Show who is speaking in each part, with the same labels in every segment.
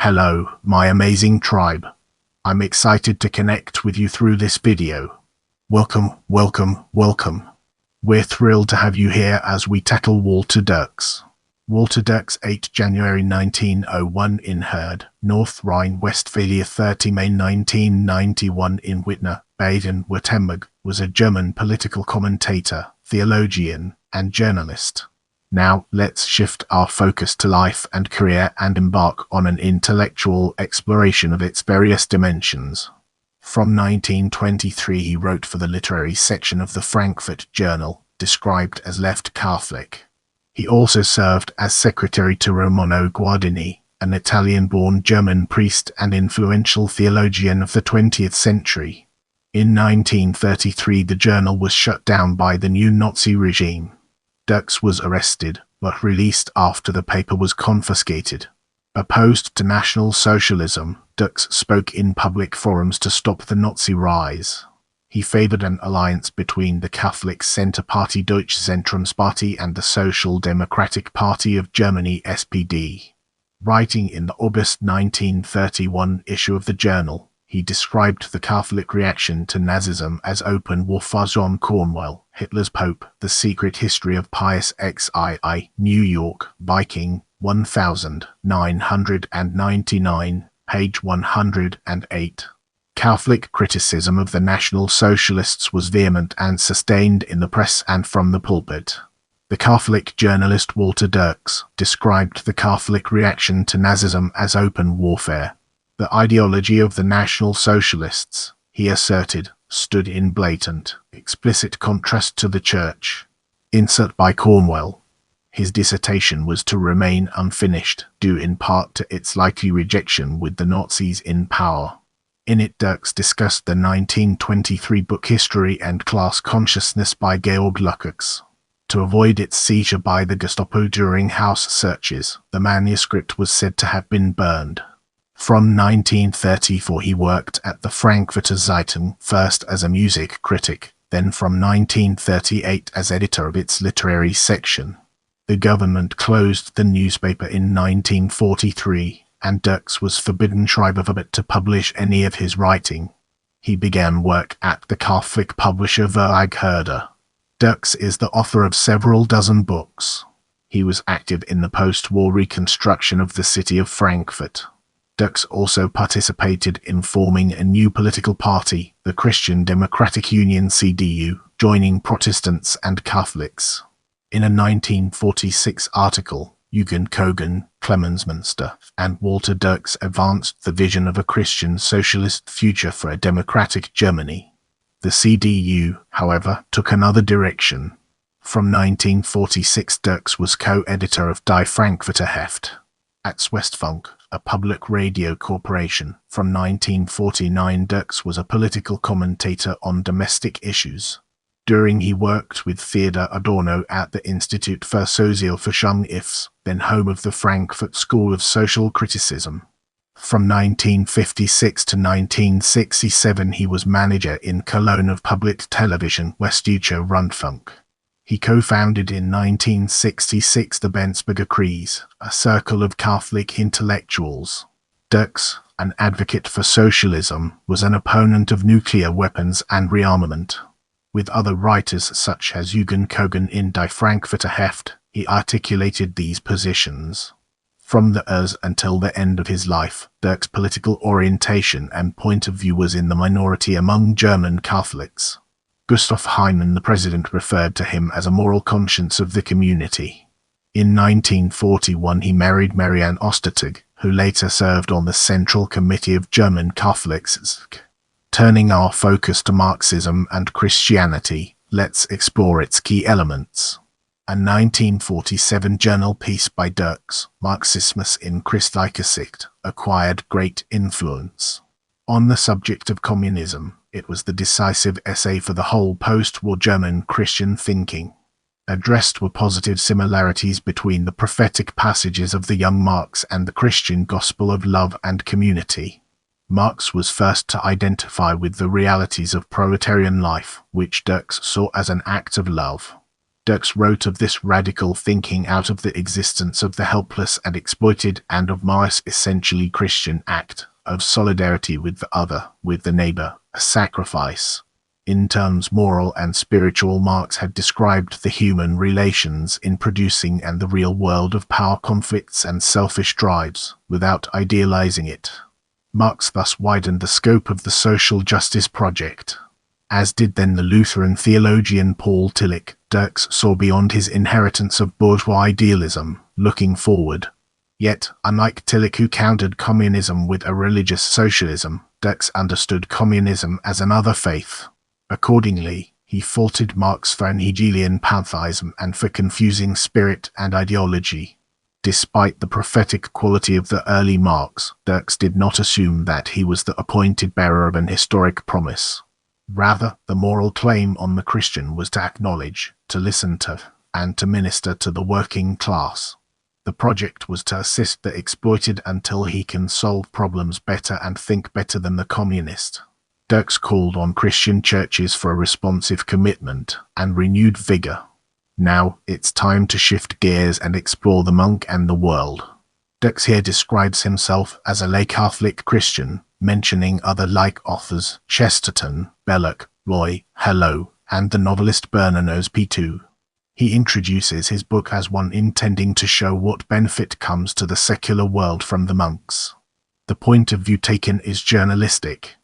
Speaker 1: Hello, my amazing tribe. I'm excited to connect with you through this video. Welcome, welcome, welcome. We're thrilled to have you here as we tackle Walter Dirks. Walter Dirks, 8 January 1901 in Hörde, North Rhine-Westphalia, 30 May 1991 in Wittnau, Baden-Württemberg, was a German political commentator, theologian, and journalist. Now, let's shift our focus to life and career and embark on an intellectual exploration of its various dimensions. From 1923 he wrote for the literary section of the Frankfurt Journal, described as left Catholic. He also served as secretary to Romano Guardini, an Italian-born German priest and influential theologian of the 20th century. In 1933 the journal was shut down by the new Nazi regime. Dirks was arrested, but released after the paper was confiscated. Opposed to National Socialism, Dirks spoke in public forums to stop the Nazi rise. He favored an alliance between the Catholic Centre Party Deutsche Zentrumspartei and the Social Democratic Party of Germany SPD. Writing in the August 1931 issue of the journal, he described the Catholic reaction to Nazism as open warfare. John Cornwell, Hitler's Pope, The Secret History of Pius XII, New York, Viking, 1999, page 108. Catholic criticism of the National Socialists was vehement and sustained in the press and from the pulpit. The Catholic journalist Walter Dirks described the Catholic reaction to Nazism as open warfare. The ideology of the National Socialists, he asserted, stood in blatant, explicit contrast to the Church. Insert by Cornwell. His dissertation was to remain unfinished, due in part to its likely rejection with the Nazis in power. In it Dirks discussed the 1923 book History and Class Consciousness by Georg Lukács. To avoid its seizure by the Gestapo during house searches, the manuscript was said to have been burned. From 1934 he worked at the Frankfurter Zeitung, first as a music critic, then from 1938 as editor of its literary section. The government closed the newspaper in 1943, and Dirks was forbidden Schreiberverbot to publish any of his writing. He began work at the Catholic publisher Verlag Hörde. Dirks is the author of several dozen books. He was active in the post-war reconstruction of the city of Frankfurt. Dirks also participated in forming a new political party, the Christian Democratic Union (CDU), joining Protestants and Catholics. In a 1946 article, Eugen Kogan, Clemens Münster, and Walter Dirks advanced the vision of a Christian socialist future for a democratic Germany. The CDU, however, took another direction. From 1946 Dirks was co-editor of Die Frankfurter Heft. At Westfunk, a public radio corporation, from 1949 Dirks was a political commentator on domestic issues. During he worked with Theodor Adorno at the Institute für Sozialforschung IFS, then home of the Frankfurt School of Social Criticism. From 1956 to 1967 he was manager in Cologne of public television Westdeutscher Rundfunk. He co-founded in 1966 the Bensberger Kreis, a circle of Catholic intellectuals. Dirks, an advocate for socialism, was an opponent of nuclear weapons and rearmament. With other writers such as Eugen Kogan in Die Frankfurter Heft, he articulated these positions. From the Urs until the end of his life, Dirks' political orientation and point of view was in the minority among German Catholics. Gustav Heimann, the president, referred to him as a moral conscience of the community. In 1941 he married Marianne Ostertag, who later served on the Central Committee of German Catholics. Turning our focus to Marxism and Christianity, let's explore its key elements. A 1947 journal piece by Dirks, Marxismus in Christlicher Sicht, acquired great influence. On the subject of communism, it was the decisive essay for the whole post-war German Christian thinking. Addressed were positive similarities between the prophetic passages of the young Marx and the Christian gospel of love and community. Marx was first to identify with the realities of proletarian life, which Dirks saw as an act of love. Dirks wrote of this radical thinking out of the existence of the helpless and exploited and of Marx's essentially Christian act of solidarity with the other, with the neighbor, a sacrifice. In terms moral and spiritual, Marx had described the human relations in producing and the real world of power conflicts and selfish drives, without idealizing it. Marx thus widened the scope of the social justice project. As did then the Lutheran theologian Paul Tillich, Dirks saw beyond his inheritance of bourgeois idealism, looking forward. Yet, unlike Tillich, who countered communism with a religious socialism, Dirks understood communism as another faith. Accordingly, he faulted Marx for an Hegelian pantheism and for confusing spirit and ideology. Despite the prophetic quality of the early Marx, Dirks did not assume that he was the appointed bearer of an historic promise. Rather, the moral claim on the Christian was to acknowledge, to listen to, and to minister to the working class. The project was to assist the exploited until he can solve problems better and think better than the communist. Dirks called on Christian churches for a responsive commitment and renewed vigor. Now, it's time to shift gears and explore the monk and the world. Dirks here describes himself as a lay Catholic Christian, mentioning other like authors Chesterton, Belloc, Roy, Hello, and the novelist Bernanos P2. He introduces his book as one intending to show what benefit comes to the secular world from the monks. The point of view taken is journalistic.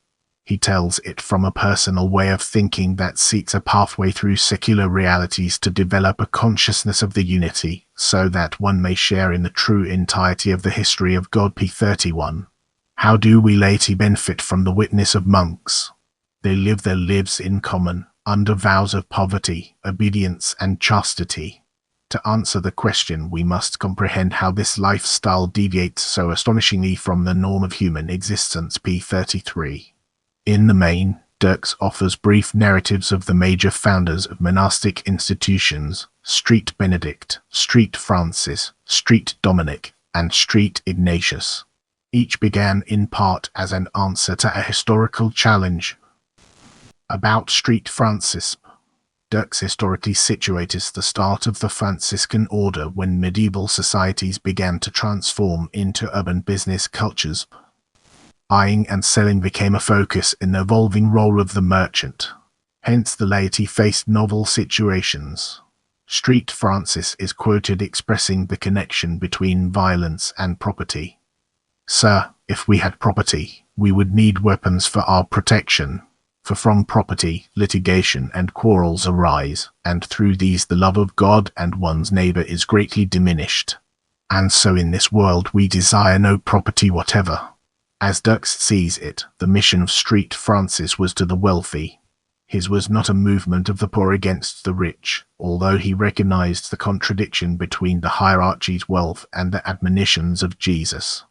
Speaker 1: He tells it from a personal way of thinking that seeks a pathway through secular realities to develop a consciousness of the unity, so that one may share in the true entirety of the history of God. P31. How do we laity benefit from the witness of monks? They live their lives in common, under vows of poverty, obedience, and chastity. To answer the question, we must comprehend how this lifestyle deviates so astonishingly from the norm of human existence. P33. In the main, Dirks offers brief narratives of the major founders of monastic institutions: Street Benedict, Street Francis, Street Dominic, and Street Ignatius. Each began in part as an answer to a historical challenge. About Street Francis, Dirks historically situates the start of the Franciscan order when medieval societies began to transform into urban business cultures. Buying and selling became a focus in the evolving role of the merchant. Hence the laity faced novel situations. Street Francis is quoted expressing the connection between violence and property. "Sir, if we had property, we would need weapons for our protection. For from property, litigation and quarrels arise, and through these the love of God and one's neighbor is greatly diminished. And so in this world we desire no property whatever." As Dirks sees it, the mission of Street Francis was to the wealthy. His was not a movement of the poor against the rich, although he recognized the contradiction between the hierarchy's wealth and the admonitions of Jesus.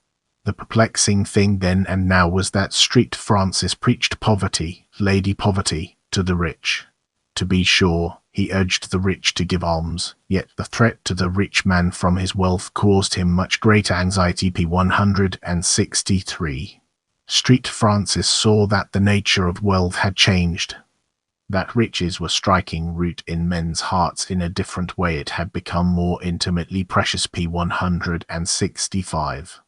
Speaker 1: The perplexing thing then and now was that Street Francis preached poverty, lady poverty, to the rich. To be sure, he urged the rich to give alms, yet the threat to the rich man from his wealth caused him much greater anxiety. P163. Street Francis saw that the nature of wealth had changed, that riches were striking root in men's hearts in a different way. It had become more intimately precious. P165.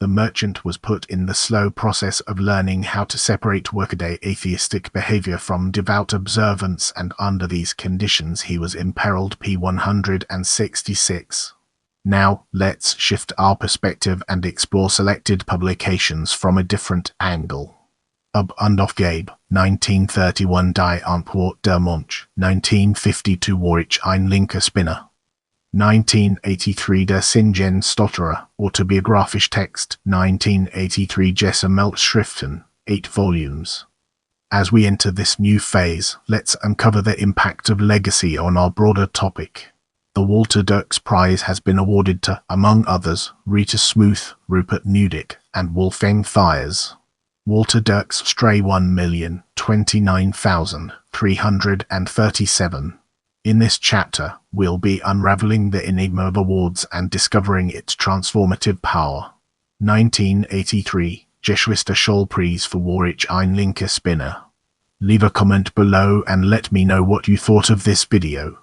Speaker 1: The merchant was put in the slow process of learning how to separate workaday atheistic behavior from devout observance, and under these conditions he was imperiled. P166. Now, let's shift our perspective and explore selected publications from a different angle. Ob und Aufgabe, 1931 Die Antwort der Mönch, 1952 Wohrich ein linker Spinner, 1983 Der Singen Stotterer, autobiographisch Text, 1983 Jesse Schriften, 8 volumes. As we enter this new phase, let's uncover the impact of legacy on our broader topic. The Walter Dirks Prize has been awarded to, among others, Rita Smoot, Rupert Nudik, and Wolfgang Thiers. Walter Dirks Stray 1,029,337. In this chapter, we'll be unraveling the enigma of awards and discovering its transformative power. 1983, Geschwister Schollpreis für Wohrich ein linker Spinner. Leave a comment below and let me know what you thought of this video.